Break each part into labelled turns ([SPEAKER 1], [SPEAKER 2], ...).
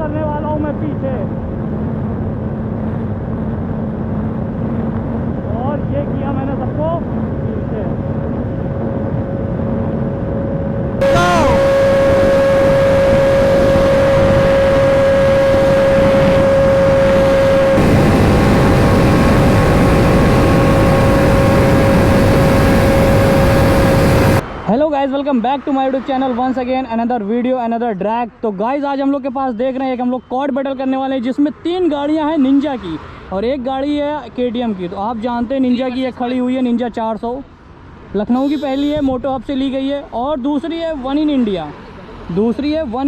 [SPEAKER 1] करने वाला हूँ मैं पीछे। और ये किया मैंने सबको पीछे। Hello guys, welcome back to my YouTube channel once again another video another drag. तो गाइस आज हम लोग के पास देख रहे हैं, एक हम लोग क्वाड बैटल करने वाले हैं जिसमें 3 गाड़ियां हैं निंजा की और एक गाड़ी है KTM की। तो आप जानते हैं निंजा की एक खड़ी हुई है निंजा 400, लखनऊ की पहली है, मोटो हब से ली गई है। और दूसरी है one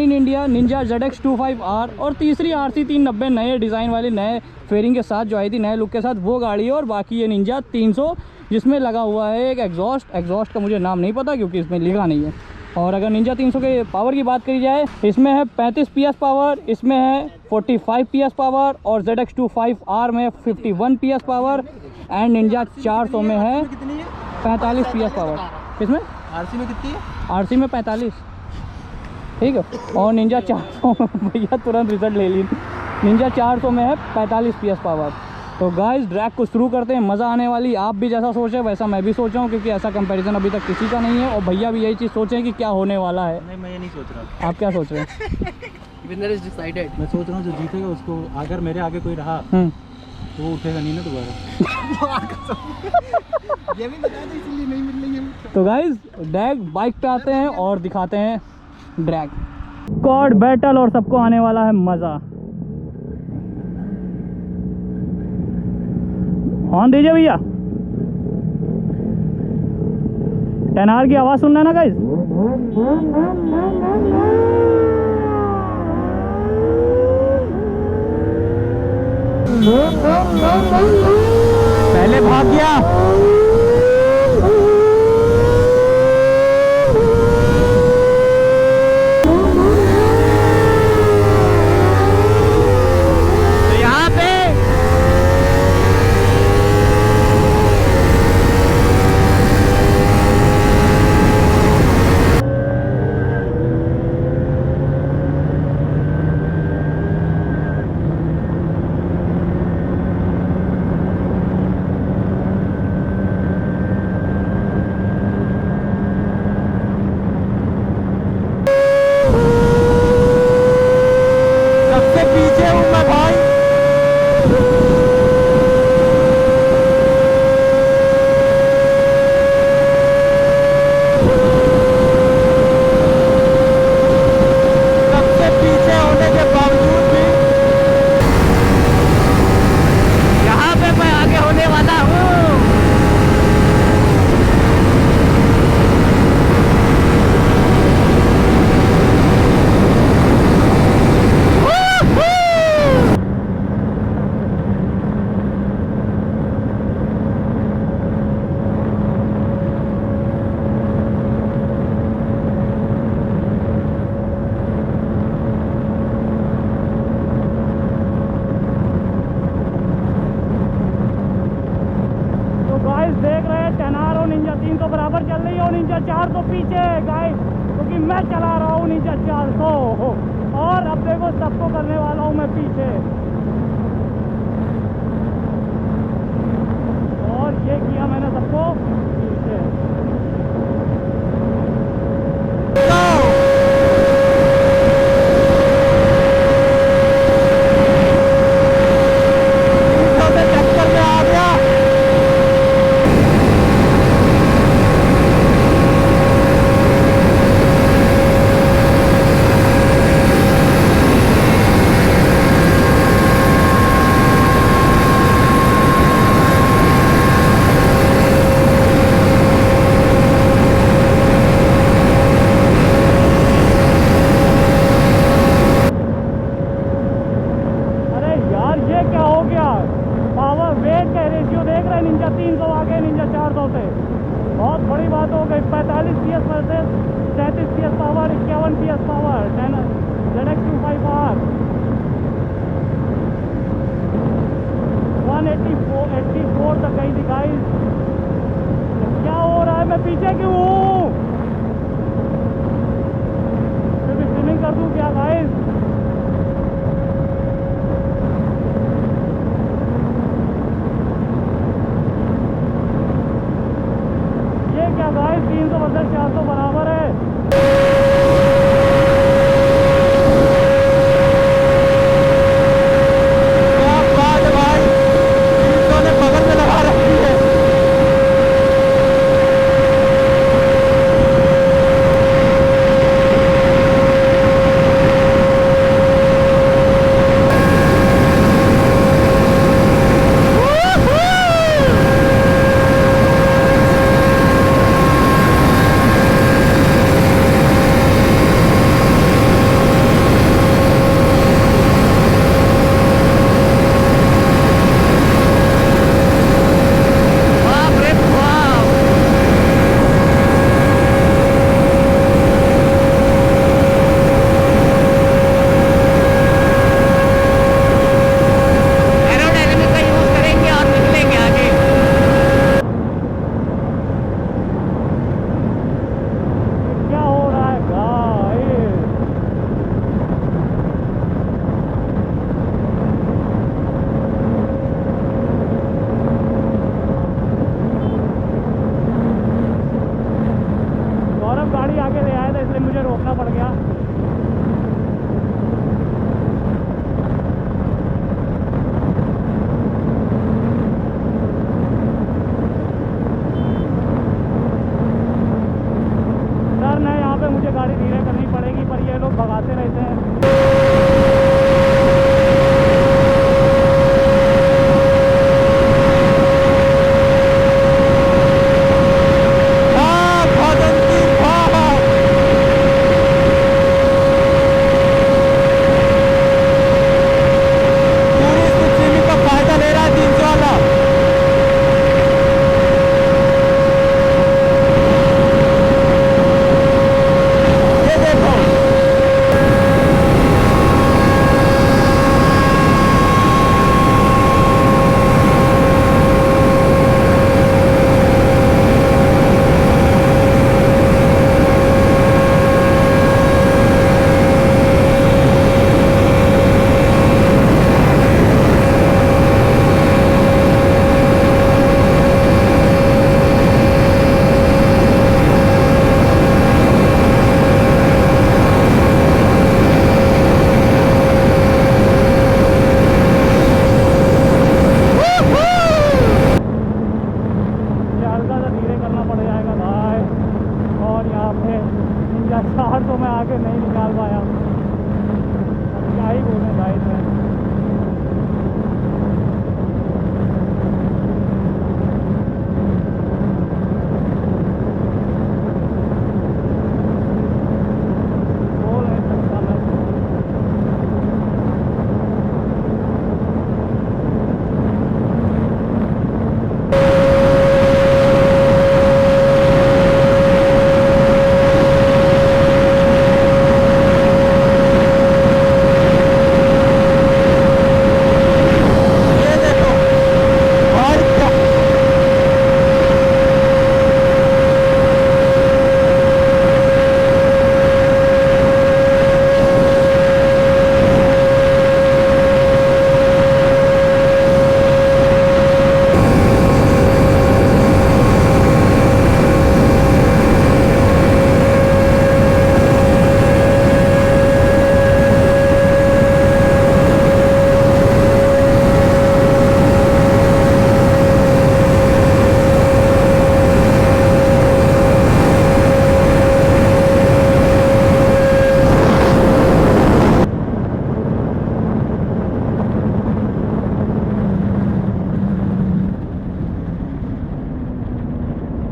[SPEAKER 1] in India Ninja ZX25R। और तीसरी RC 390 नए डिज़ाइन वाली, नए फेयरिंग के साथ जो आई थी, नए लुक के साथ, वो गाड़ी है। और बाकी ये निंजा 300 जिसमें लगा हुआ है एक एग्जॉस्ट का मुझे नाम नहीं पता क्योंकि इसमें लिखा नहीं है। और अगर निंजा 300 के पावर की बात करी जाए, इसमें है 35 PS पावर, इसमें है 45 PS पावर, और ZX25R में 51 PS पावर, एंड निंजा 400 में है 45 PS पावर। इसमें
[SPEAKER 2] आरसी में कितनी है?
[SPEAKER 1] RC में 45, ठीक है। और निंजा 400 में भैया तुरंत रिजल्ट ले ली, निंजा 400 में है 45 PS पावर। तो गाइस ड्रैग को शुरू करते हैं, मज़ा आने वाली। आप भी जैसा सोच रहे हैं वैसा मैं भी सोच रहा हूँ, क्योंकि ऐसा कंपैरिजन अभी तक किसी का नहीं है। और भैया भी यही चीज़ सोचे हैं कि क्या होने वाला है।
[SPEAKER 2] नहीं, मैं ये नहीं सोच रहा।
[SPEAKER 1] आप क्या सोच रहे हैं?
[SPEAKER 2] Winner is decided. मैं सोच रहा हूँ जो जीतेगा उसको, अगर मेरे आगे कोई रहा तो वो उठेगा नहीं ना दोबारा। ये भी बता दो, इसलिए नहीं मिल रही है।
[SPEAKER 1] तो गाइस ड्रैग बाइक पे आते हैं और दिखाते हैं ड्रैग क्वाड बैटल, और सबको आने वाला है मज़ा। ऑन दीजिए भैया, 10R की आवाज़ सुनना है ना गाइस। पहले भाग गया। देख रहे हैं 10R और निंजा 300 बराबर चल रही है और निंजा 400 पीछे है गाइस, क्योंकि मैं चला रहा हूँ निंजा 400। और अब देखो सबको करने वाला हूँ मैं पीछे। और ये किया मैंने सबको पीछे।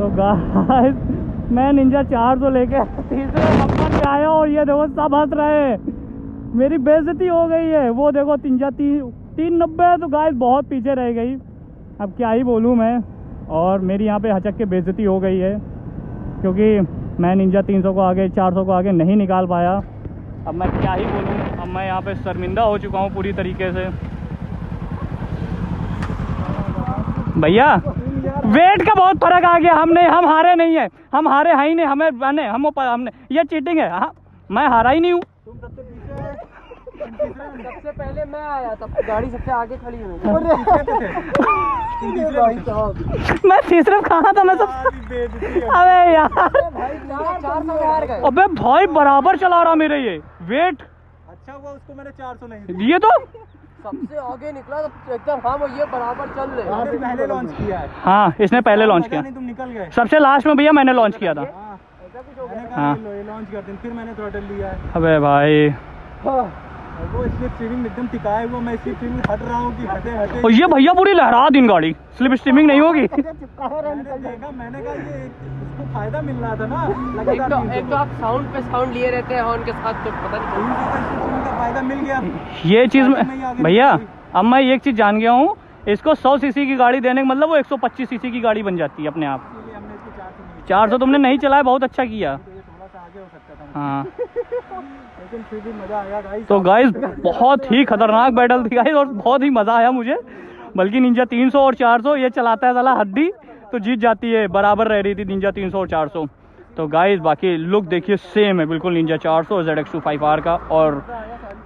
[SPEAKER 1] तो गाइस मैं निंजा 400 लेके तीसरे नंबर पे आया और ये देखो सब हंस रहे हैं, मेरी बेइज्जती हो गई है। वो देखो निंजा 390 है, तो गाइस बहुत पीछे रह गई। अब क्या ही बोलूँ मैं, और मेरी यहाँ पे हचक के बेइज्जती हो गई है क्योंकि मैं निंजा 300 को आगे 400 को आगे नहीं निकाल पाया। अब मैं क्या ही बोलूँ, अब मैं यहाँ पे शर्मिंदा हो चुका हूँ पूरी तरीके से। भैया वेट का बहुत फर्क आ गया, हम हारे नहीं है, हम हारे हैं ही नहीं, हमने ये चीटिंग है। हाँ मैं हारा ही नहीं हूँ।
[SPEAKER 2] तुम सबसे पीछे,
[SPEAKER 3] सबसे पहले मैं आया, तब गाड़ी सबसे आगे खड़ी हुई।
[SPEAKER 1] मैं तीसरे कहाँ था, मैं सब अबे यार
[SPEAKER 3] भाई 400 हार गए।
[SPEAKER 1] अबे भाई बराबर चला रहा मेरे ये वेट।
[SPEAKER 2] अच्छा हुआ उसको मैंने 400 नहीं
[SPEAKER 1] दिए तो
[SPEAKER 3] सबसे आगे निकला तो एकदम, हाँ वो ये बराबर चल रहे।
[SPEAKER 2] आपने पहले लॉन्च किया है।
[SPEAKER 1] हाँ इसने पहले लॉन्च किया,
[SPEAKER 2] नहीं तुम निकल गए।
[SPEAKER 1] सबसे लास्ट में भैया मैंने लॉन्च किया था।
[SPEAKER 2] हाँ, मैंने
[SPEAKER 1] हाँ।
[SPEAKER 2] कहा ये लॉन्च कर दें, फिर मैंने थ्रॉटल लिया है।
[SPEAKER 1] अबे भाई
[SPEAKER 2] और वो स्लिप स्ट्रीमिंग एकदम टिकाए हुआ, मैं स्लिप स्ट्रीमिंग हट रहा हूँ कि हटे
[SPEAKER 1] और ये भैया पूरी लहरा दिन गाड़ी, स्लिप स्ट्रीमिंग नहीं होगी।
[SPEAKER 2] मैंने देखा, मैंने कहा ये इसको फायदा मिल रहा था ना
[SPEAKER 3] एक
[SPEAKER 2] लगातार।
[SPEAKER 3] तो आप साउंड पे साउंड लिए रहते हैं हॉर्न के साथ, तो पता नहीं
[SPEAKER 2] 300 का स्लिप स्ट्रीमिंग का फायदा मिल गया।
[SPEAKER 1] ये चीज़
[SPEAKER 2] नहीं आगे
[SPEAKER 1] भैया
[SPEAKER 2] निकल
[SPEAKER 1] अब मैं एक चीज़ जान गया हूँ, इसको 100 सीसी की गाड़ी देने का मतलब वो 125 सीसी की गाड़ी बन जाती है अपने आप।
[SPEAKER 2] इसलिए हमने इसको 400 नहीं
[SPEAKER 1] 400 तुमने नहीं चलाया, बहुत अच्छा किया।
[SPEAKER 2] किया, ये थोड़ा सा आगे हो सकता था।
[SPEAKER 1] हाँ
[SPEAKER 2] लेकिन फिर भी मजा आया गाइस।
[SPEAKER 1] तो गाइस बहुत ही खतरनाक बैटल थी गाइस, और बहुत ही मज़ा आया मुझे। बल्कि निंजा 300 और 400 ये चलाता है साला हड्डी, तो जीत जाती है, बराबर रह रही थी निंजा 300 और 400। तो गाइस बाकी लुक देखिए सेम है बिल्कुल निंजा 400 और ZX25R का, और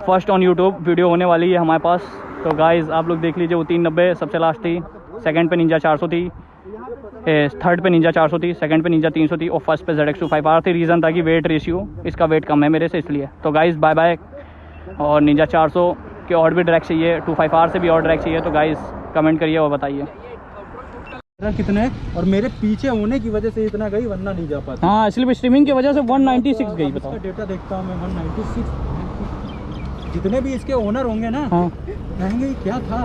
[SPEAKER 1] फर्स्ट ऑन यूट्यूब वीडियो होने वाली है हमारे पास। तो गाइस आप लोग देख लीजिए, वो 390 सबसे लास्ट थी, सेकंड पे निंजा 400 थी, थर्ड पे निंजा 400 थी, सेकंड पे निंजा 300 थी, और फर्स्ट पे ZX25R थी। रीज़न था कि वेट रेशियो इसका वेट कम है मेरे से, इसलिए। तो गाइस बाय बाय। और निंजा 400 के और भी ट्रैक चाहिए, 25R से भी और ट्रैक चाहिए, तो गाइस कमेंट करिए और बताइए
[SPEAKER 2] कितने, और मेरे पीछे होने की वजह से इतना गई, वरना नहीं जा पाता।
[SPEAKER 1] हाँ स्लिप स्ट्रीमिंग की वजह से 196 गई, बताओ।
[SPEAKER 2] इसका डेटा देखता हूँ मैं, 196। जितने भी इसके ओनर होंगे ना,
[SPEAKER 1] हाँ
[SPEAKER 2] कहेंगे ये क्या था।